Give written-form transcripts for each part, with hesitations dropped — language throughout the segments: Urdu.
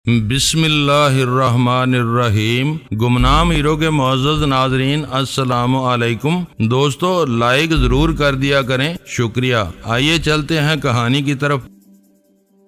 بسم اللہ الرحمن الرحیم۔ گمنام ہیرو کے معزز ناظرین السلام علیکم۔ دوستو لائک ضرور کر دیا کریں، شکریہ۔ آئیے چلتے ہیں کہانی کی طرف۔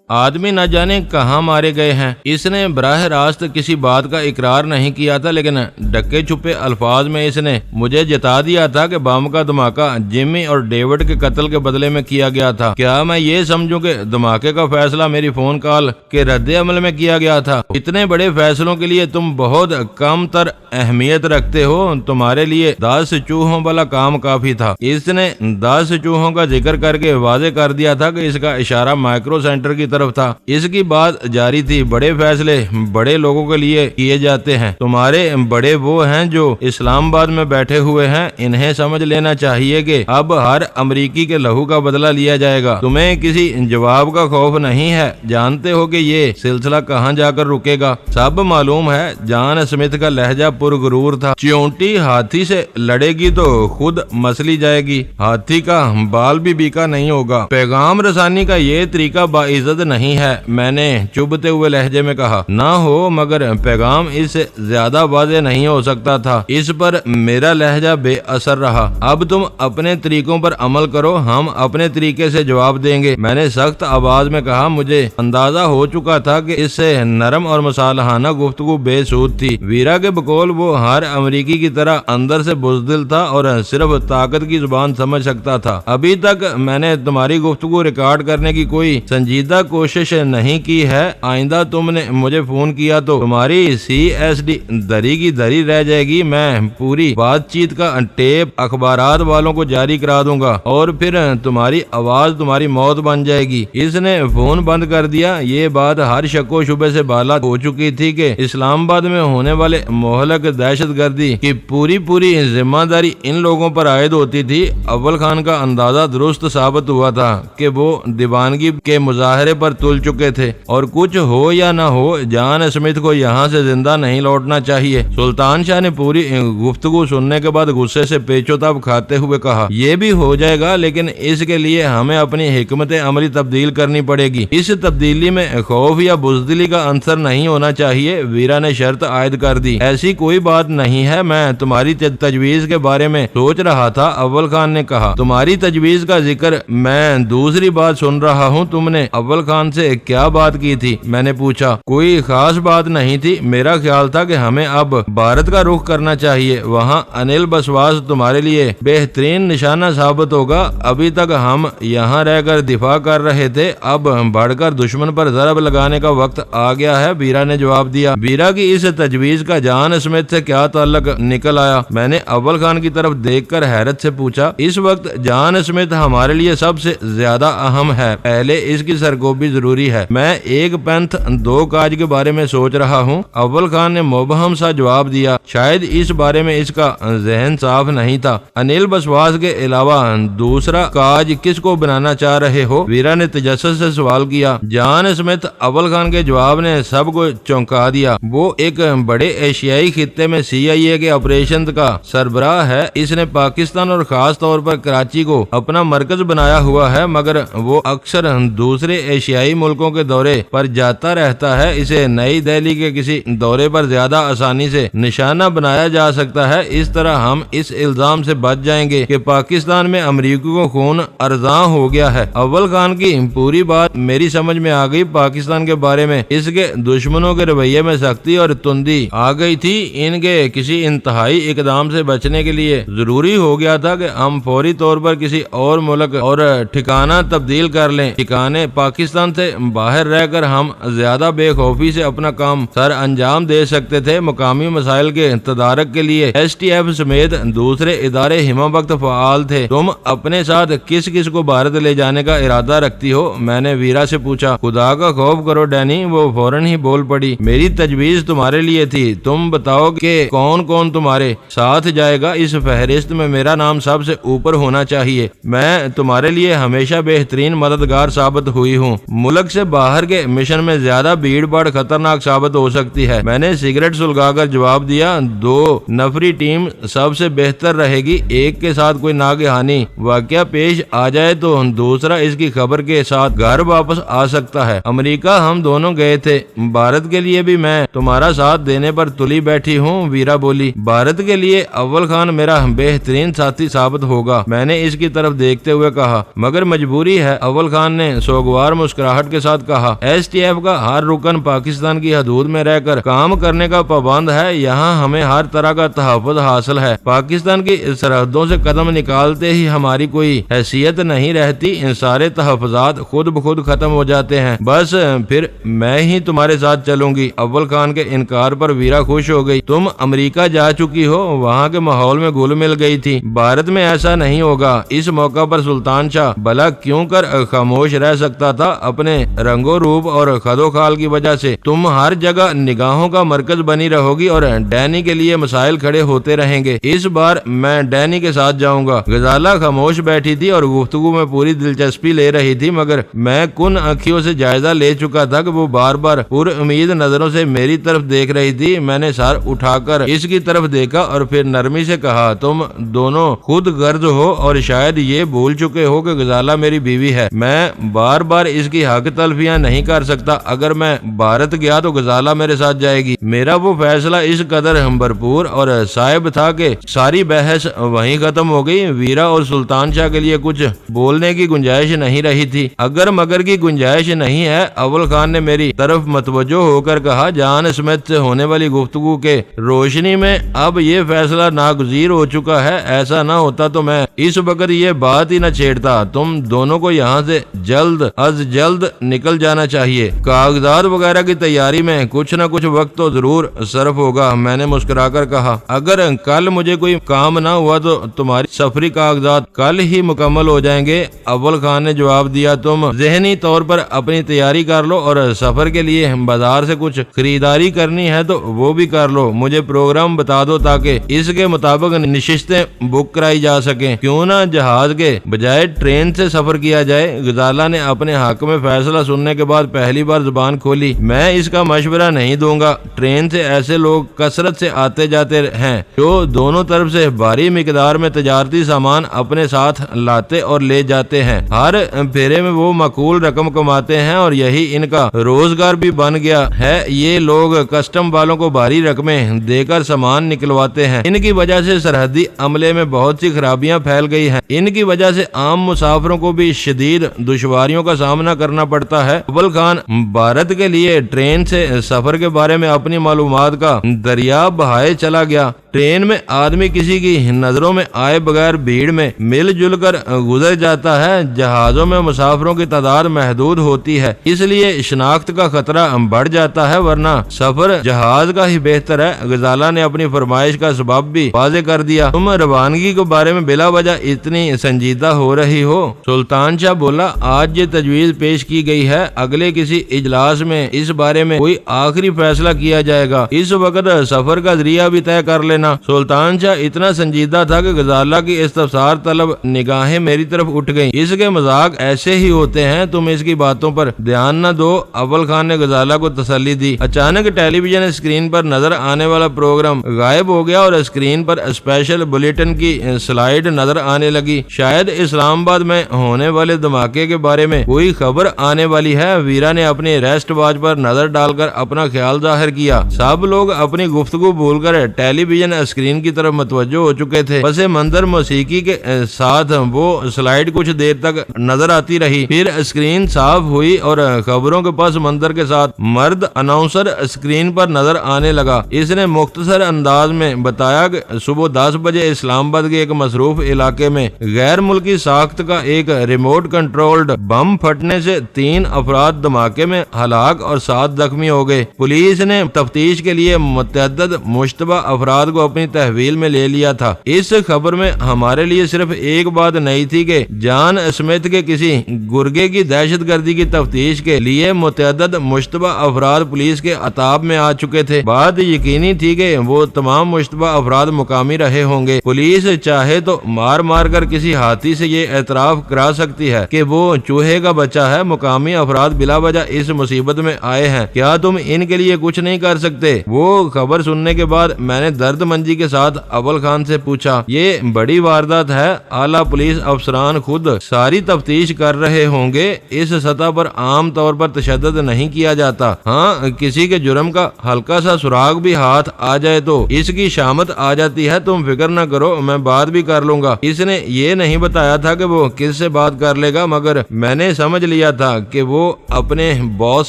آدمی نہ جانے کہاں مارے گئے ہیں۔ اس نے براہ راست کسی بات کا اقرار نہیں کیا تھا، لیکن ڈکے چھپے الفاظ میں اس نے مجھے جتا دیا تھا کہ بم کا دھماکہ جمی اور ڈیوڈ کے قتل کے بدلے میں کیا گیا تھا۔ کیا میں یہ سمجھوں کہ دھماکے کا فیصلہ میری فون کال کے رد عمل میں کیا گیا تھا؟ اتنے بڑے فیصلوں کے لیے تم بہت کم تر اہمیت رکھتے ہو۔ تمہارے لیے 10 چوہوں والا کام کافی تھا۔ اس نے 10 چوہوں کا ذکر کر کے واضح کر دیا تھا کہ اس کا اشارہ مائکرو سینٹر کی طرف تھا۔ اس کی بات جاری تھی، بڑے فیصلے بڑے لوگوں کے لیے کیے جاتے ہیں۔ تمہارے بڑے وہ ہیں جو اسلام آباد میں بیٹھے ہوئے ہیں۔ انہیں سمجھ لینا چاہیے کہ اب ہر امریکی کے لہو کا بدلہ لیا جائے گا۔ تمہیں کسی جواب کا خوف نہیں ہے۔ جانتے ہو کہ یہ سلسلہ کہاں جا کر رکے گا۔ سب معلوم ہے۔ جان اسمتھ کا لہجہ پرغرور تھا۔ چیونٹی ہاتھی سے لڑے گی تو خود مسلی جائے گی، ہاتھی کا بال بھی بیکا نہیں ہوگا۔ پیغام رسانی کا یہ طریقہ باعزت نہیں ہے، میں نے چبھتے ہوئے لہجے میں کہا۔ نہ ہو، مگر پیغام اس سے زیادہ واضح نہیں ہو سکتا تھا۔ اس پر میرا لہجہ بے اثر رہا۔ اب تم اپنے طریقوں پر عمل کرو، ہم اپنے طریقے سے جواب دیں گے، میں نے سخت آواز میں کہا۔ مجھے اندازہ ہو چکا تھا کہ اس سے نرم اور مصالحانہ گفتگو بے سود تھی۔ ویرا کے بقول وہ ہر امریکی کی طرح اندر سے بزدل تھا اور صرف طاقت کی زبان سمجھ سکتا تھا۔ ابھی تک میں نے تمہاری گفتگو ریکارڈ کرنے کی کوئی سنجیدہ کوشش نہیں کی ہے۔ آئندہ تم نے مجھے فون کیا تو تمہاری CSD دری کی دری رہ جائے گی۔ میں پوری بات چیت کا ٹیپ اخبارات والوں کو جاری کرا دوں گا اور پھر تمہاری آواز تمہاری موت بن جائے گی۔ اس نے فون بند کر دیا۔ یہ بات ہر شک و شبے سے بالا ہو چکی تھی کہ اسلام آباد میں ہونے والے مہلک دہشت گردی کی پوری ذمہ داری ان لوگوں پر عائد ہوتی تھی۔ اول خان کا اندازہ درست ثابت ہوا تھا کہ وہ دیوانگی کے مظاہرے پر تل چکے تھے، اور کچھ ہو یا نہ ہو جان اسمتھ کو یہاں سے زندہ نہیں لوٹنا چاہیے۔ سلطان شاہ نے پوری گفتگو سننے کے بعد غصے سے پیچ و تاب کھاتے ہوئے کہا، یہ بھی ہو جائے گا، لیکن اس کے لیے ہمیں اپنی حکمت عملی تبدیل کرنی پڑے گی۔ اس تبدیلی میں خوف یا بزدلی کا عنصر نہیں ہونا چاہیے۔ ویرا نے شرط عائد کر دی۔ ایسی کوئی بات نہیں ہے، میں تمہاری تجویز کے بارے میں سوچ رہا تھا۔ اول خان نے کہا، تمہاری تجویز کا ذکر میں دوسری بات سن رہا ہوں۔ تم نے اول خان سے کیا بات کی تھی؟ میں نے پوچھا۔ کوئی خاص بات نہیں تھی۔ میرا خیال تھا کہ ہمیں اب بھارت کا رخ کرنا چاہیے۔ وہاں انل بسواس تمہارے لیے بہترین نشانہ ثابت ہوگا۔ ابھی تک ہم یہاں رہ کر دفاع کر رہے تھے، اب بڑھ کر دشمن پر ضرب لگانے کا وقت آ گیا ہے، ویرا نے جواب دیا۔ ویرا کی اس تجویز کا جان اسمتھ سے کیا تعلق نکل آیا؟ میں نے اول خان کی طرف دیکھ کر حیرت سے پوچھا۔ اس وقت جان اسمتھ ہمارے لیے سب سے زیادہ اہم ہے، پہلے اس کی سرگوبی ضروری ہے۔ میں ایک پنتھ دو کاج کے بارے میں سوچ رہا ہوں۔ اول خان نے مبہم سا جواب دیا، شاید اس بارے میں اس کا ذہن صاف نہیں تھا۔ انل بسواس کے علاوہ دوسرا کاج کس کو بنانا چاہ رہے ہو؟ ویرا نے تجسس سے سوال کیا۔ جان اسمتھ اول خان کے جواب نے سب کو چونکا دیا۔ وہ ایک بڑے ایشیائی خطے میں CIA کے آپریشن کا سربراہ ہے۔ اس نے پاکستان اور خاص طور پر کراچی کو اپنا مرکز بنایا ہوا ہے، مگر وہ اکثر دوسرے ایشیائی ملکوں کے دورے پر جاتا رہتا ہے۔ اسے نئی دہلی کے کسی دورے پر زیادہ آسانی سے نشانہ بنایا جا سکتا ہے۔ اس طرح ہم اس الزام سے بچ جائیں گے کہ پاکستان میں امریکی کو خون ارزاں ہو گیا ہے۔ اول خان کی پوری بات میری سمجھ میں آ گئی۔ پاکستان کے بارے میں اس کے دشمنوں کے رویے میں سختی اور تندی آ گئی تھی۔ ان کے کسی انتہائی اقدام سے بچنے کے لیے ضروری ہو گیا تھا کہ ہم فوری طور پر کسی اور ملک اور ٹھکانہ تبدیل کر لیں۔ ٹھکانے پاکستان سے باہر رہ کر ہم زیادہ بے خوفی سے اپنا کام سر انجام دے سکتے تھے۔ مقامی مسائل کے تدارک کے لیے STF سمیت دوسرے ادارے ہمہ وقت فعال تھے۔ تم اپنے ساتھ کس کس کو بھارت لے جانے کا ارادہ رکھتی ہو؟ میں نے ویرا سے پوچھا۔ خدا کا خوف کرو ڈینی، وہ فوراً ہی بول پڑی۔ میری تجویز تمہارے لیے تھی، تم بتاؤ کہ کون کون تمہارے ساتھ جائے گا۔ اس فہرست میں میرا نام سب سے اوپر ہونا چاہیے۔ میں تمہارے لیے ہمیشہ بہترین مددگار ثابت ہوئی ہوں۔ ملک سے باہر کے مشن میں زیادہ بھیڑ بھاڑ خطرناک ثابت ہو سکتی ہے۔ میں نے سگریٹ سلگا کر جواب دیا، 2 نفری ٹیم سب سے بہتر رہے گی۔ ایک کے ساتھ کوئی ناگہانی واقعہ پیش آ جائے تو دوسرا اس کی خبر کے ساتھ گھر واپس آ سکتا ہے۔ امریکہ ہم دونوں گئے تھے، بھارت کے لیے بھی میں تمہارا ساتھ دینے پر تلی بیٹھی ہوں، ویرا بولی۔ بھارت کے لیے اول خان میرا بہترین ساتھی ثابت ہوگا، میں نے اس کی طرف دیکھتے ہوئے کہا۔ مگر مجبوری ہے، اول خان نے سوگوار مسکراہٹ کے ساتھ کہا۔ ایس ٹی ایف کا ہر رکن پاکستان کی حدود میں رہ کر کام کرنے کا پابند ہے، یہاں ہمیں ہر طرح کا تحفظ حاصل ہے۔ پاکستان کی سرحدوں سے قدم نکالتے ہی ہماری کوئی حیثیت نہیں رہتی، ان سارے تحفظات خود بخود ختم ہو جاتے ہیں، بس پھر میں ہی تمہارے ساتھ چلوں گی۔ اول خان کے انکار پر ویرا خوش ہو گئی۔ تم امریکہ جا چکی ہو، وہاں کے ماحول میں گھل مل گئی تھی، بھارت میں ایسا نہیں ہوگا۔ اس موقع پر سلطان شاہ بھلا کیوں کر خاموش رہ سکتا تھا؟ اپنے رنگ و روپ اور خد و خال کی وجہ سے تم ہر جگہ نگاہوں کا مرکز بنی رہو گی اور ڈینی کے لیے مسائل کھڑے ہوتے رہیں گے۔ اس بار میں ڈینی کے ساتھ جاؤں گا۔ غزالہ خاموش بیٹھی تھی اور گفتگو میں پوری دلچسپی لے رہی تھی، مگر میں کن آنکھوں سے جائزہ لے چکا تھا کہ وہ بار بار پر امید نظروں سے میری طرف دیکھ رہی تھی۔ میں نے سر اٹھا کر اس کی طرف دیکھا اور پھر نرمی سے کہا، تم دونوں خود غرض ہو اور شاید یہ بھول چکے ہو کہ غزالہ میری بیوی ہے۔ میں بار بار اس کی حق تلفیاں نہیں کر سکتا۔ اگر میں بھارت گیا تو غزالہ میرے ساتھ جائے گی۔ میرا وہ فیصلہ اس قدر بھرپور اور صائب تھا کہ ساری بحث وہیں ختم ہو گئی۔ ویرا اور سلطان شاہ کے لیے کچھ بولنے کی گنجائش نہیں رہی تھی۔ اگر مگر کی گنجائش نہیں ہے، اول خان نے میری طرف متوجہ ہو کر کہا، جان اسمتھ سے ہونے والی گفتگو کے روشنی میں اب یہ فیصلہ ناگزیر ہو چکا ہے۔ ایسا نہ ہوتا تو میں اس وقت یہ بات ہی نہ چھیڑتا۔ تم دونوں کو یہاں سے جلد از جلد نکل جانا چاہیے۔ کاغذات وغیرہ کی تیاری میں کچھ نہ کچھ وقت تو ضرور صرف ہوگا، میں نے مسکرا کر کہا۔ اگر کل مجھے کوئی کام نہ ہوا تو تمہاری سفری کاغذات کل ہی مکمل ہو جائیں گے، اول خان نے جواب دیا۔ تم ذہنی طور پر اپنی تیاری کر لو اور سفر کے لیے بازار سے کچھ خریداری کرنی ہے تو وہ بھی کر لو۔ مجھے پروگرام بتا دو تاکہ اس کے مطابق نشستیں بک کرائی جا سکیں۔ کیوں نہ جہاز کے بجائے ٹرین سے سفر کیا جائے؟ غزالہ نے اپنے حق میں فیصلہ سننے کے بعد پہلی بار زبان کھولی۔ میں اس کا مشورہ نہیں دوں گا۔ ٹرین سے ایسے لوگ کثرت سے آتے جاتے ہیں جو دونوں طرف سے بھاری مقدار میں تجارتی سامان اپنے ساتھ لاتے اور لے جاتے ہیں۔ ہر پھیرے میں وہ معقول رقم کماتے ہیں اور یہی ان کا روزگار بھی بن گیا ہے۔ یہ لوگ کسٹم والوں کو بھاری رقمیں دے کر سامان نکلواتے ہیں۔ ان کی وجہ سے سرحدی عملے میں بہت سی خرابیاں پھیل گئی ہیں۔ ان کی وجہ سے عام مسافروں کو بھی شدید دشواریوں کا سامنا کرنا پڑتا ہے۔ اول خان بھارت کے لیے ٹرین سے سفر کے بارے میں اپنی معلومات کا دریا بہائے چلا گیا۔ ٹرین میں آدمی کسی کی نظروں میں آئے بغیر بھیڑ میں مل جل کر گزر جاتا ہے۔ جہازوں میں مسافروں کی تعداد محدود ہوتی ہے، اس لیے شناخت کا خطرہ بڑھ جاتا ہے، ورنہ سفر جہاز کا ہی بہتر ہے۔ غزالہ نے اپنی فرمائش کا سبب بھی واضح کر دیا۔ تم روانگی کے بارے میں بلا وجہ اتنی سنجیدہ ہو رہی ہو؟ سلطان شاہ بولا، آج یہ تجویز پیش کی گئی ہے، اگلے کسی اجلاس میں اس بارے میں کوئی آخری فیصلہ کیا جائے گا۔ اس وقت سفر کا ذریعہ بھی طے کر لینا۔ سلطان شاہ اتنا سنجیدہ تھا کہ غزالہ کی استفسار طلب نگاہیں میری طرف اٹھ گئیں۔ اس کے مذاق ایسے ہی ہوتے ہیں، تم اس کی باتوں پر دھیان نہ دو، اول خان نے غزالہ کو تسلی دی۔ اچانک ٹیلی ویژن اسکرین پر نظر آنے والا پروگرام غائب ہو گیا اور اسکرین پر اسپیشل بلیٹن کی سلائیڈ نظر آنے لگی۔ شاید اسلام آباد میں ہونے والے دھماکے کے بارے میں کوئی خبر آنے والی ہے۔ ویرا نے اپنی ریسٹ واچ پر نظر ڈال کر اپنا خیال ظاہر کیا۔ سب لوگ اپنی گفتگو بھول کر ٹیلی ویژن اسکرین کی طرف متوجہ ہو چکے تھے۔ پس منظر موسیقی کے ساتھ وہ سلائیڈ کچھ دیر تک نظر آتی رہی، پھر اسکرین صاف ہوئی اور خبروں کے پس منظر کے ساتھ مرد اناؤنسر اسکرین پر نظر آنے لگا۔ اس نے مختصر انداز میں بتایا کہ صبح 10 بجے اسلام آباد کے ایک مصروف علاقے میں غیر ملکی ساخت کا ایک ریموٹ کنٹرولڈ بم پھٹنے سے 3 افراد دھماکے میں ہلاک اور 7 زخمی ہو گئے۔ پولیس نے تفتیش کے لیے متعدد مشتبہ افراد کو کو اپنی تحویل میں لے لیا تھا۔ اس خبر میں ہمارے لیے صرف ایک بات نہیں تھی کہ جان اسمتھ کے کسی گرگے کی دہشت گردی کی تفتیش کے لیے متعدد مشتبہ افراد پولیس کے عطاب میں آ چکے تھے۔ بات یقینی تھی کہ وہ تمام مشتبہ افراد مقامی رہے ہوں گے۔ پولیس چاہے تو مار مار کر کسی ہاتھی سے یہ اعتراف کرا سکتی ہے کہ وہ چوہے کا بچہ ہے۔ مقامی افراد بلا وجہ اس مصیبت میں آئے ہیں، کیا تم ان کے لیے کچھ نہیں کر سکتے؟ وہ خبر سننے کے بعد میں نے درد منجی کے ساتھ اول خان سے پوچھا، یہ بڑی واردات ہے، اعلیٰ پولیس افسران خود ساری تفتیش کر رہے ہوں گے، اس سطح پر عام طور پر تشدد نہیں کیا جاتا۔ ہاں، کسی کے جرم کا ہلکا سا سراغ بھی ہاتھ آ جائے تو اس کی شامت آ جاتی ہے، تم فکر نہ کرو، میں بات بھی کر لوں گا۔ اس نے یہ نہیں بتایا تھا کہ وہ کس سے بات کر لے گا، مگر میں نے سمجھ لیا تھا کہ وہ اپنے باس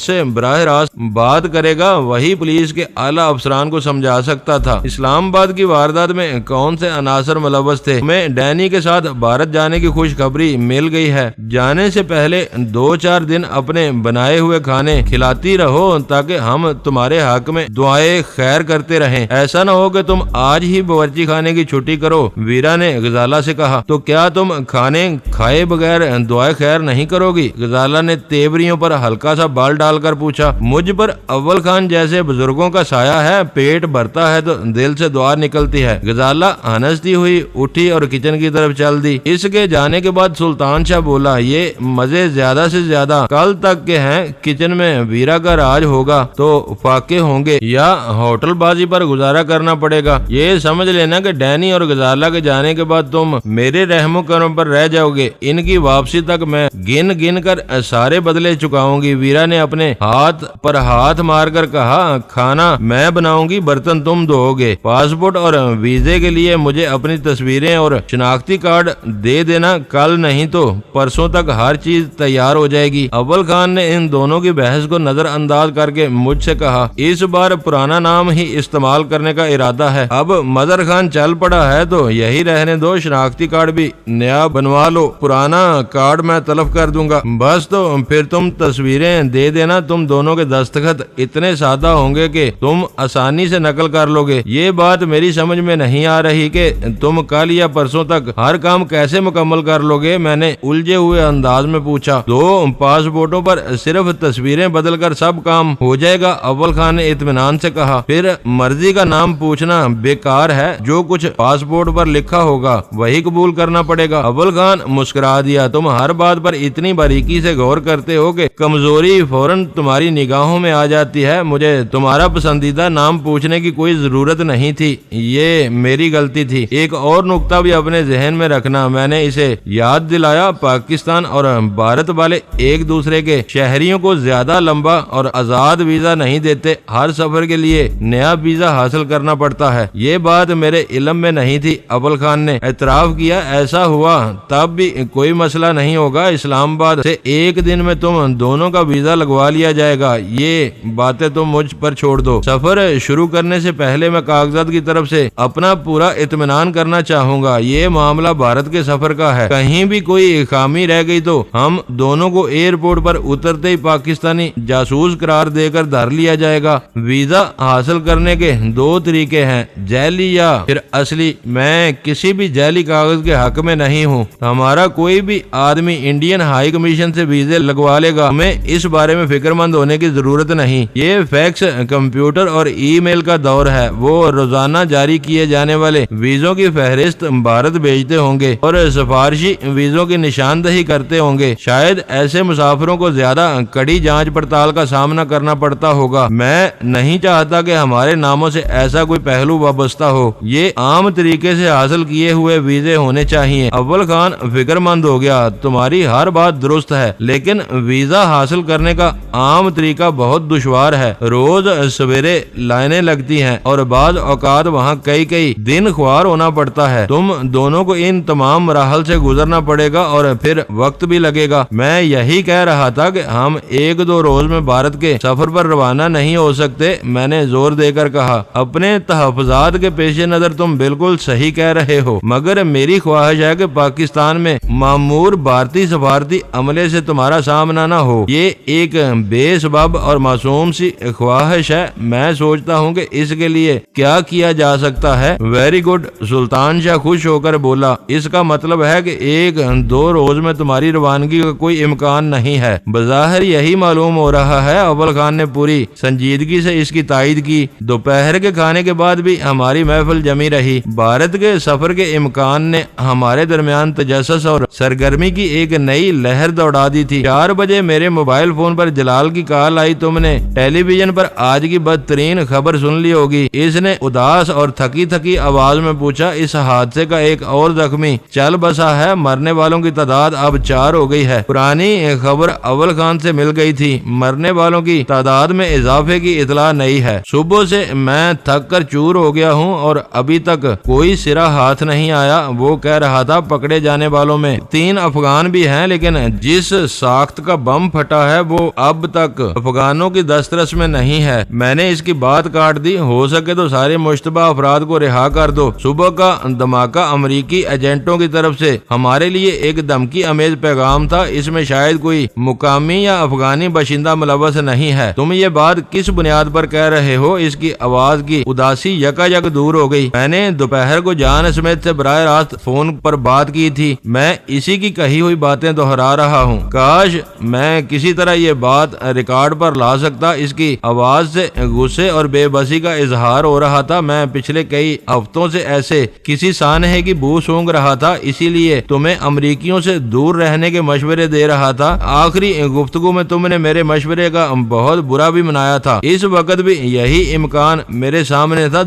سے براہ راست بات کرے گا، وہی پولیس کے اعلیٰ افسران کو سمجھا سکتا تھا۔ اسلام آباد کی واردات میں کون سے عناصر ملوث تھے؟ ہمیں ڈینی کے ساتھ بھارت جانے کی خوشخبری مل گئی ہے۔ جانے سے پہلے 2-4 دن اپنے بنائے ہوئے کھانے کھلاتی رہو تاکہ ہم تمہارے حق میں دعائیں خیر کرتے رہیں۔ ایسا نہ ہو کہ تم آج ہی باورچی خانے کی چھٹی کرو، ویرا نے غزالہ سے کہا۔ تو کیا تم کھانے کھائے بغیر دعائیں خیر نہیں کرو گی؟ غزالہ نے تیوریوں پر ہلکا سا بال ڈال کر پوچھا۔ مجھ پر اول خان جیسے بزرگوں کا سایہ ہے، پیٹ بھرتا ہے تو دل سے دعا نکلتی ہے۔ غزالہ ہنستی ہوئی اٹھی اور کچن کی طرف چل دی۔ اس کے جانے کے بعد سلطان شاہ بولا، یہ مزے زیادہ سے زیادہ کل تک کے ہیں، کچن میں ویرا کا راج ہوگا تو فاقے ہوں گے یا ہوٹل بازی پر گزارا کرنا پڑے گا۔ یہ سمجھ لینا کہ ڈینی اور غزالہ کے جانے کے بعد تم میرے رحم و کرم پر رہ جاؤ گے، ان کی واپسی تک میں گن گن کر سارے بدلے چکاؤں گی۔ ویرا نے اپنے ہاتھ پر ہاتھ مار کر کہا، کھانا میں بناؤں گی، برتن تم دھو گے، پاسپورٹ اور ویزے کے لیے مجھے اپنی تصویریں اور شناختی کارڈ دے دینا، کل نہیں تو پرسوں تک ہر چیز تیار ہو جائے گی۔ اول خان نے ان دونوں کی بحث کو نظر انداز کر کے مجھ سے کہا، اس بار پرانا نام ہی استعمال کرنے کا ارادہ ہے۔ اب مظہر خان چل پڑا ہے تو یہی رہنے دو، شناختی کارڈ بھی نیا بنوا لو، پرانا کارڈ میں تلف کر دوں گا، بس تو پھر تم تصویریں دے دینا۔ تم دونوں کے دستخط اتنے سادہ ہوں گے کہ تم آسانی سے نقل کر لو گے۔ یہ بات میری سمجھ میں نہیں آ رہی کہ تم کل یا پرسوں تک ہر کام کیسے مکمل کر لو گے؟ میں نے الجھے ہوئے انداز میں پوچھا۔ 2 پاسپورٹوں پر صرف تصویریں بدل کر سب کام ہو جائے گا، اول خان نے اطمینان سے کہا۔ پھر مرضی کا نام پوچھنا بیکار ہے، جو کچھ پاسپورٹ پر لکھا ہوگا وہی قبول کرنا پڑے گا۔ اول خان مسکرا دیا، تم ہر بات پر اتنی باریکی سے غور کرتے ہو کہ کمزوری فوراً تمہاری نگاہوں میں آ جاتی ہے۔ مجھے تمہارا پسندیدہ نام پوچھنے کی کوئی ضرورت نہیں تھی، یہ میری غلطی تھی۔ ایک اور نقطہ بھی اپنے ذہن میں رکھنا، میں نے اسے یاد دلایا، پاکستان اور بھارت والے ایک دوسرے کے شہریوں کو زیادہ لمبا اور آزاد ویزا نہیں دیتے، ہر سفر کے لیے نیا ویزا حاصل کرنا پڑتا ہے۔ یہ بات میرے علم میں نہیں تھی، اول خان نے اعتراف کیا۔ ایسا ہوا تب بھی کوئی مسئلہ نہیں ہوگا، اسلام آباد سے ایک دن میں تم دونوں کا ویزا لگوا لیا جائے گا، یہ باتیں تم مجھ پر چھوڑ دو۔ سفر شروع کرنے سے پہلے میں کاغذات کی طرف سے اپنا پورا اطمینان کرنا چاہوں گا، یہ معاملہ بھارت کے سفر کا ہے، کہیں بھی کوئی خامی رہ گئی تو ہم دونوں کو ایئرپورٹ پر اترتے ہی پاکستانی جاسوس قرار دے کر دھر لیا جائے گا۔ ویزا حاصل کرنے کے 2 طریقے ہیں، جعلی یا پھر اصلی۔ میں کسی بھی جعلی کاغذ کے حق میں نہیں ہوں، ہمارا کوئی بھی آدمی انڈین ہائی کمیشن سے ویزے لگوا لے گا، ہمیں اس بارے میں فکر مند ہونے کی ضرورت نہیں۔ یہ فیکس، کمپیوٹر اور ای میل کا دور ہے، وہ روزانہ جاری کیے جانے والے ویزوں کی فہرست بھارت بھیجتے ہوں گے اور سفارشی ویزوں کی نشاندہی کرتے ہوں گے۔ شاید ایسے مسافروں کو زیادہ کڑی جانچ پڑتال کا سامنا کرنا پڑتا ہوگا۔ میں نہیں چاہتا کہ ہمارے ناموں سے ایسا کوئی پہلو وابستہ ہو، یہ عام طریقے سے حاصل کیے ہوئے ویزے ہونے چاہیے۔ اول خان فکر مند ہو گیا، تمہاری ہر بات درست ہے، لیکن ویزا حاصل کرنے کا عام طریقہ بہت دشوار ہے، روز سویرے لائنیں لگتی ہیں اور بعض اوقات وہاں کئی دن خوار ہونا پڑتا ہے۔ تم دونوں کو ان تمام مراحل سے گزرنا پڑے گا اور پھر وقت بھی لگے گا۔ میں یہی کہہ رہا تھا کہ ہم 1-2 روز میں بھارت کے سفر پر روانہ نہیں ہو سکتے، میں نے زور دے کر کہا۔ اپنے تحفظات کے پیش نظر تم بالکل صحیح کہہ رہے ہو، مگر میری خواہش ہے کہ پاکستان میں معمور بھارتی سفارتی عملے سے تمہارا سامنا نہ ہو۔ یہ ایک بے سبب اور معصوم سی خواہش ہے، میں سوچتا ہوں کہ اس کے لیے کیا کیا کیا جا سکتا ہے؟ ویری گڈ، سلطان شاہ خوش ہو کر بولا، اس کا مطلب ہے کہ 1-2 روز میں تمہاری روانگی کا کوئی امکان نہیں ہے۔ بظاہر یہی معلوم ہو رہا ہے۔ اول خان نے پوری سنجیدگی سے اس کی تائید کی۔ دوپہر کے کھانے کے بعد بھی ہماری محفل جمی رہی۔ بھارت کے سفر کے امکان نے ہمارے درمیان تجسس اور سرگرمی کی ایک نئی لہر دوڑا دی تھی۔ 4 بجے میرے موبائل فون پر جلال کی کال آئی، تم نے ٹیلی ویژن پر آج کی بدترین خبر سن لی ہوگی۔ اس نے اداس اور تھکی تھکی آواز میں پوچھا۔ اس حادثے کا ایک اور زخمی چل بسا ہے، مرنے والوں کی تعداد اب 4 ہو گئی ہے۔ پرانی خبر اول خان سے مل گئی تھی، مرنے والوں کی تعداد میں اضافے کی اطلاع نہیں ہے۔ صبح سے میں تھک کر چور ہو گیا ہوں اور ابھی تک کوئی سرا ہاتھ نہیں آیا۔ وہ کہہ رہا تھا پکڑے جانے والوں میں 3 افغان بھی ہیں، لیکن جس ساخت کا بم پھٹا ہے وہ اب تک افغانوں کی دسترس میں نہیں ہے۔ میں نے اس کی بات کاٹ دی، ہو سکے تو سارے مشتبہ افراد کو رہا کر دو۔ صبح کا دھماکہ امریکی ایجنٹوں کی طرف سے ہمارے لیے ایک دھمکی امیز پیغام تھا۔ اس میں شاید کوئی مقامی یا افغانی باشندہ ملوث نہیں ہے۔ تم یہ بات کس بنیاد پر کہہ رہے ہو؟ اس کی آواز کی اداسی یکا یک دور ہو گئی۔ میں نے دوپہر کو جان اسمتھ سے براہ راست فون پر بات کی تھی۔ میں اسی کی کہی ہوئی باتیں دہرا رہا ہوں۔ کاش میں کسی طرح یہ بات ریکارڈ پر لا سکتا۔ اس کی آواز سے غصے اور بے بسی کا اظہار ہو رہا تھا۔ میں پچھلے کئی ہفتوں سے ایسے کسی سانحے کی بو سونگ رہا تھا، اسی لیے تمہیں امریکیوں سے دور رہنے کے مشورے دے رہا تھا۔ آخری گفتگو میں تم نے میرے مشورے کا بہت برا بھی منایا تھا۔ اس وقت بھی یہی امکان میرے سامنے تھا۔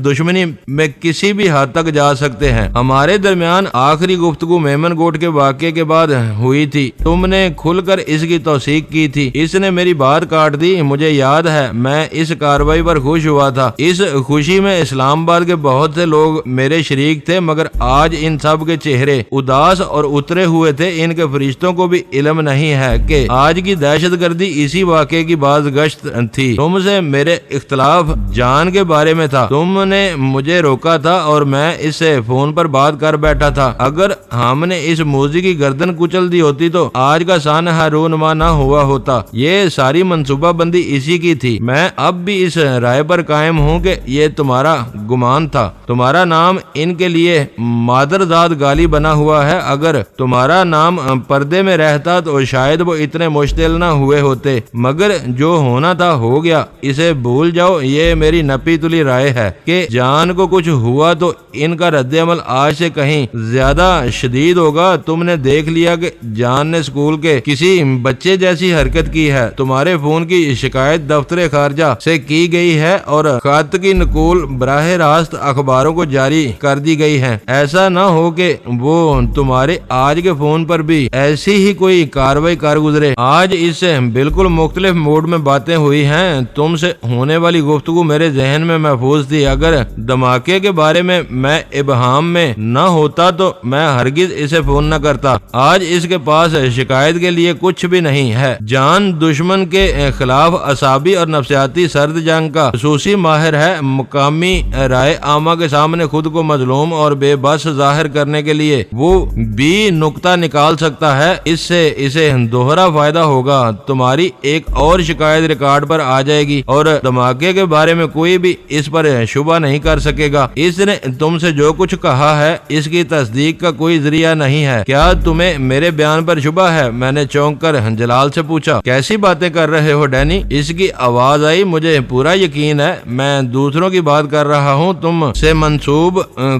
دشمنی میں کسی بھی حد تک جا سکتے ہیں۔ ہمارے درمیان آخری گفتگو میمن گوٹ کے واقعے کے بعد ہوئی تھی۔ تم نے کھل کر اس کی توثیق کی تھی۔ اس نے میری بات کاٹ دی۔ مجھے یاد ہے میں اس کارروائی پر خوش ہوا تھا۔ اس خوشی میں اسلام آباد کے بہت سے لوگ میرے شریک تھے، مگر آج ان سب کے چہرے اداس اور اترے ہوئے تھے۔ ان کے فرشتوں کو بھی علم نہیں ہے کہ آج کی دہشت گردی اسی واقعے کی باز گشت تھی۔ تم سے میرے اختلاف جان کے بارے میں تھا۔ تم نے مجھے روکا تھا اور میں اس سے فون پر بات کر بیٹھا تھا۔ اگر ہم نے اس موذی کی گردن کچل دی ہوتی تو آج کا سانحہ رونما نہ ہوا ہوتا۔ یہ ساری منصوبہ بندی اسی کی تھی۔ میں اب بھی اس رائے پر قائم ہوں کہ یہ تمہارا گمان تھا۔ تمہارا نام ان کے لیے مادرزاد گالی بنا ہوا ہے۔ اگر تمہارا نام پردے میں رہتا تو شاید وہ اتنے مشتعل نہ ہوئے ہوتے، مگر جو ہونا تھا ہو گیا۔ اسے بھول جاؤ۔ یہ میری نپی تلی رائے ہے کہ جان کو کچھ ہوا تو ان کا رد عمل آج سے کہیں زیادہ شدید ہوگا۔ تم نے دیکھ لیا کہ جان نے اسکول کے کسی بچے جیسی حرکت کی ہے۔ تمہارے فون کی شکایت دفتر خارجہ سے کی گئی ہے اور خط کی نقول براہ راست اخباروں کو جاری کر دی گئی ہے۔ ایسا نہ ہو کہ وہ تمہارے آج کے فون پر بھی ایسی ہی کوئی کاروائی کر گزرے۔ آج اس سے بالکل مختلف موڈ میں باتیں ہوئی ہیں۔ تم سے ہونے والی گفتگو میرے ذہن میں محفوظ تھی۔ اگر دھماکے کے بارے میں ابہام میں نہ ہوتا تو میں ہرگز اسے فون نہ کرتا۔ آج اس کے پاس شکایت کے لیے کچھ بھی نہیں ہے۔ جان دشمن کے خلاف اعصابی اور نفسیاتی سرد جنگ کا خصوصی ماہر ہے۔ مقامی رائے عامہ کے سامنے خود کو مظلوم اور بے بس ظاہر کرنے کے لیے وہ بھی نقطہ نکال سکتا ہے۔ اس سے اسے دوہرا فائدہ ہوگا۔ تمہاری ایک اور شکایت ریکارڈ پر آ جائے گی اور دھماکے کے بارے میں کوئی بھی اس پر شبہ نہیں کر سکے گا۔ اس نے تم سے جو کچھ کہا ہے اس کی تصدیق کا کوئی ذریعہ نہیں ہے۔ کیا تمہیں میرے بیان پر شبہ ہے؟ میں نے چونک کر جلال سے پوچھا۔ کیسی باتیں کر رہے ہو ڈینی؟ اس کی آواز آئی۔ مجھے پورا یقین ہے میں دوسروں کی بات کر رہا ہوں۔ تم سے منسوب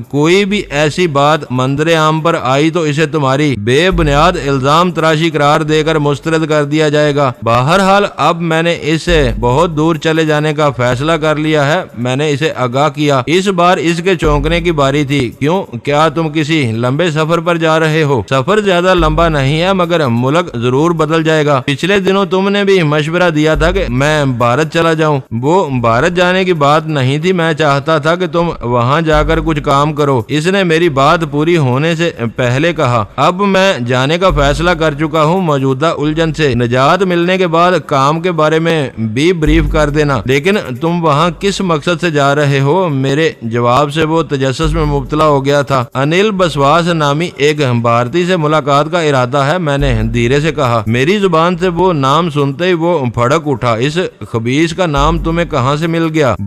کوئی بھی ایسی بات منظر عام پر آئی تو اسے تمہاری بے بنیاد الزام تراشی قرار دے کر مسترد کر دیا جائے گا۔ بہرحال اب میں نے اس سے بہت دور چلے جانے کا فیصلہ کر لیا ہے۔ میں نے اسے آگاہ کیا۔ اس بار اس کے چونکنے کی باری تھی۔ کیوں؟ کیا تم کسی لمبے سفر پر جا رہے ہو؟ سفر زیادہ لمبا نہیں ہے مگر ملک ضرور بدل جائے گا۔ پچھلے دنوں تم نے بھی مشورہ دیا تھا کہ میں بھارت چلا جاؤں۔ وہ بھارت جانے کی بات نہیں تھی، میں چاہتا تھا کہ تم وہاں جا کر کچھ کام کرو۔ اس نے میری بات پوری ہونے سے پہلے کہا۔ اب میں جانے کا فیصلہ کر چکا ہوں۔ موجودہ الجھن سے نجات ملنے کے بعد کام کے بارے میں بھی بریف کر دینا۔ لیکن تم وہاں کس مقصد سے جا رہے ہو؟ میرے جواب سے وہ تجسس میں مبتلا ہو گیا تھا۔ انل بسواس نامی ایک بھارتی سے ملاقات کا ارادہ ہے، میں نے دھیرے سے کہا۔ میری زبان سے وہ نام سنتے ہی وہ پھڑک اٹھا۔ اس خبیث کا نام تمہیں کہاں سے مل گیا؟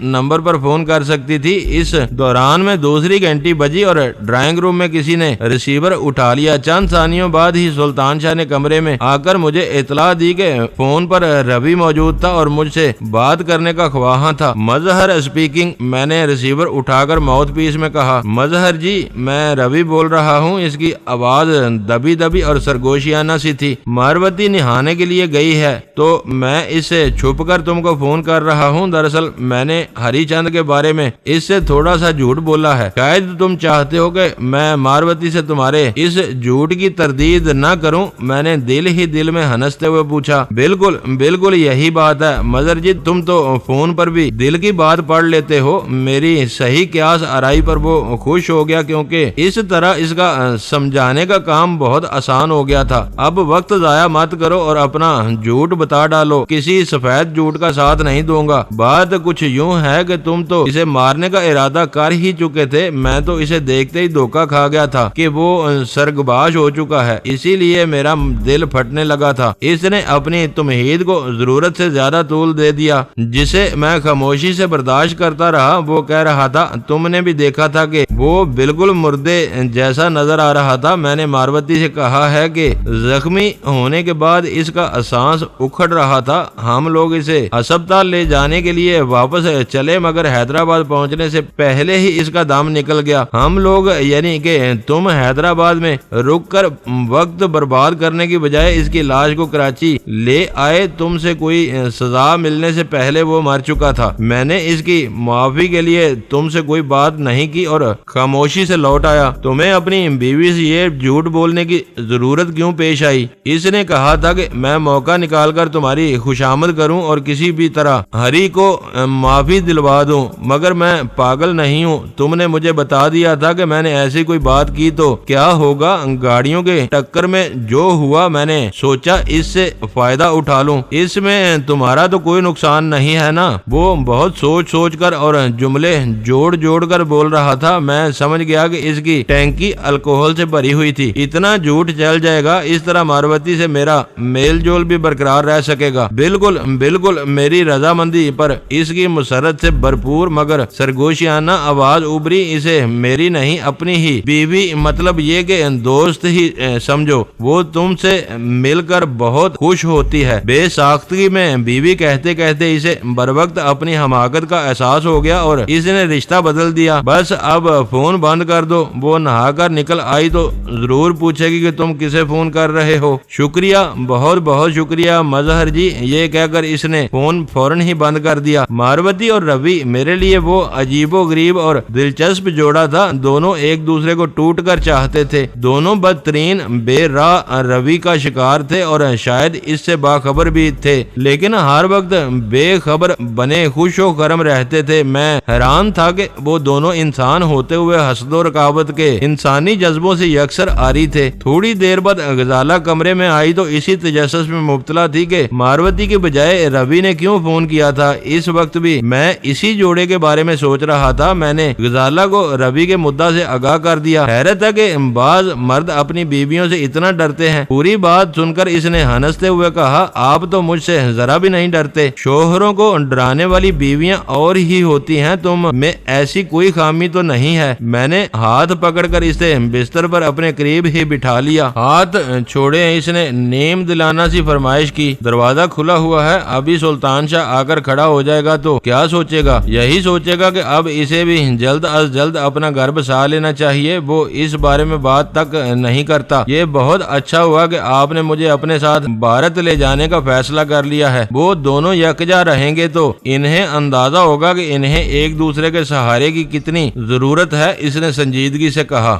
نمبر پر فون کر سکتی تھی۔ اس دوران میں دوسری گھنٹی بجی اور ڈرائنگ روم میں کسی نے ریسیور اٹھا لیا۔ چند ثانیوں بعد ہی سلطان شاہ نے کمرے میں آ کر مجھے اطلاع دی کہ فون پر روی موجود تھا اور مجھ سے بات کرنے کا خواہاں تھا۔ مظہر اسپیکنگ، میں نے ریسیور اٹھا کر ماؤتھ پیس میں کہا۔ مظہر جی، میں روی بول رہا ہوں۔ اس کی آواز دبی دبی اور سرگوشیانہ سی تھی۔ ماروتی نہانے کے لیے گئی ہے تو میں اس سے چھپ کر تم کو فون کر رہا ہوں۔ دراصل میں نے ہری چند کے بارے میں اس سے تھوڑا سا جھوٹ بولا ہے۔ شاید تم چاہتے ہو کہ میں ماروتی سے تمہارے اس جھوٹ کی تردید نہ کروں۔ میں نے دل ہی دل میں ہنستے ہوئے پوچھا۔ بالکل بالکل یہی بات ہے مظہر جی، تم تو فون پر بھی دل کی بات پڑھ لیتے ہو۔ میری صحیح قیاس آرائی پر وہ خوش ہو گیا کیونکہ اس طرح اس کا سمجھانے کا کام بہت آسان ہو گیا تھا۔ اب وقت ضائع مت کرو اور اپنا جھوٹ بتا ڈالو۔ کسی سفید جھوٹ کا ساتھ نہیں دوں گا۔ بات کچھ یوں ہے کہ تم تو اسے مارنے کا ارادہ کر ہی چکے تھے۔ میں تو اسے دیکھتے ہی دھوکا کھا گیا تھا کہ وہ سرگباش ہو چکا ہے، اسی لیے میرا دل پھٹنے لگا تھا۔ اس نے اپنی تمہید کو ضرورت سے زیادہ طول دے دیا، جسے میں خاموشی سے برداشت کرتا رہا۔ وہ کہہ رہا تھا، تم نے بھی دیکھا تھا کہ وہ بالکل مردے جیسا نظر آ رہا تھا۔ میں نے ماروتی سے کہا ہے کہ زخمی ہونے کے بعد اس کا سانس اکھڑ رہا تھا۔ ہم لوگ اسے ہسپتال لے جانے کے لیے واپس چلے مگر حیدرآباد پہنچنے سے پہلے ہی اس کا دم نکل گیا۔ ہم لوگ یعنی کہ تم حیدرآباد میں رک کر وقت برباد کرنے کی بجائے اس کی لاش کو کراچی لے آئے۔ تم سے کوئی سزا ملنے سے پہلے وہ مر چکا تھا۔ میں نے اس کی معافی کے لیے تم سے کوئی بات نہیں کی اور خاموشی سے لوٹ آیا۔ تمہیں اپنی بیوی سے یہ جھوٹ بولنے کی ضرورت کیوں پیش آئی؟ اس نے کہا تھا کہ میں موقع نکال کر تمہاری خوشامد کروں اور کسی بھی طرح ہری کو معافی دلوا دوں، مگر میں پاگل نہیں ہوں۔ تم نے مجھے بتا دیا تھا کہ میں نے ایسی کوئی بات کی تو کیا ہوگا۔ گاڑیوں کے ٹکر میں جو ہوا میں نے سوچا اس سے فائدہ اٹھا لوں۔ اس میں تمہارا تو کوئی نقصان نہیں ہے نا؟ وہ بہت سوچ کر اور جملے جوڑ کر بول رہا تھا۔ میں سمجھ گیا کہ اس کی ٹینکی الکوہل سے بھری ہوئی تھی۔ اتنا جھوٹ چل جائے گا، اس طرح ماروتی سے میرا میل جول بھی برقرار رہ سکے گا۔ بالکل میری رضامندی پر اس کی مسرت سے بھرپور مگر سرگوشیانہ آواز ابری۔ اسے میری نہیں اپنی ہی بیوی، مطلب یہ کہ دوست ہی سمجھو۔ وہ تم سے مل کر بہت خوش ہوتی ہے۔ بے ساختگی میں بیوی کہتے کہتے اسے بروقت اپنی حماقت کا احساس ہو گیا اور اس نے رشتہ بدل دیا۔ بس اب فون بند کر دو۔ وہ نہا کر نکل آئی تو ضرور پوچھے گی کہ تم کسے فون کر رہے ہو۔ شکریہ، بہت بہت شکریہ مظہر جی، یہ کہہ کر اس نے فون فوراً ہی بند کر دیا۔ ماروتی اور روی میرے لیے وہ عجیب و غریب اور دلچسپ جوڑا تھا۔ دونوں ایک دوسرے کو ٹوٹ کر چاہتے تھے۔ دونوں بدترین بے راہ روی کا شکار تھے اور شاید اس سے باخبر بھی تھے، لیکن ہر وقت بے خبر بنے خوش و خرم رہتے تھے۔ میں حیران تھا کہ وہ دونوں انسان ہوتے ہوئے حسد و رقابت کے انسانی جذبوں سے یکسر عاری تھے۔ تھوڑی دیر بعد غزالہ کمرے میں آئی تو اسی تجسس میں مبتلا تھی کہ ماروتی کی بجائے روی نے کیوں فون کیا تھا۔ اس وقت بھی میں اسی جوڑے کے بارے میں سوچ رہا تھا۔ میں نے غزالہ کو روی کے مدعا سے آگاہ کر دیا۔ حیرت ہے کہ بعض مرد اپنی بیویوں سے اتنا ڈرتے ہیں۔ پوری بات سن کر اس نے ہنستے ہوئے کہا، آپ تو مجھ سے ذرا بھی نہیں ڈرتے۔ شوہروں کو ڈرانے والی بیویاں اور ہی ہوتی ہیں، تم میں ایسی کوئی خامی تو نہیں ہے۔ میں نے ہاتھ پکڑ کر اسے بستر پر اپنے قریب ہی بٹھا لیا۔ ہاتھ چھوڑے، اس نے نیم دلانہ سی فرمائش کی۔ دروازہ کھلا ہوا ہے، ابھی سلطان شاہ آ کر کھڑا ہو جائے گا تو کیا سوچے گا؟ یہی سوچے گا کہ اب اسے بھی جلد از جلد اپنا گھر بسا لینا چاہیے۔ وہ اس بارے میں بات تک نہیں کرتا۔ یہ بہت اچھا ہوا کہ آپ نے مجھے اپنے ساتھ بھارت لے جانے کا فیصلہ کر لیا ہے۔ وہ دونوں یکجا رہیں گے تو انہیں اندازہ ہوگا کہ انہیں ایک دوسرے کے سہارے کی کتنی ضرورت ہے، اس نے سنجیدگی سے کہا۔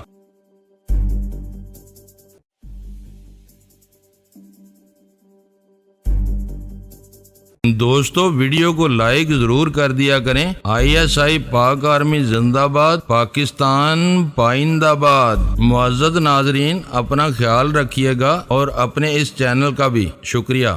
دوستو ویڈیو کو لائک ضرور کر دیا کریں۔ ISI پاک آرمی زندہ باد، پاکستان پائندہ باد۔ معزز ناظرین، اپنا خیال رکھیے گا اور اپنے اس چینل کا بھی شکریہ۔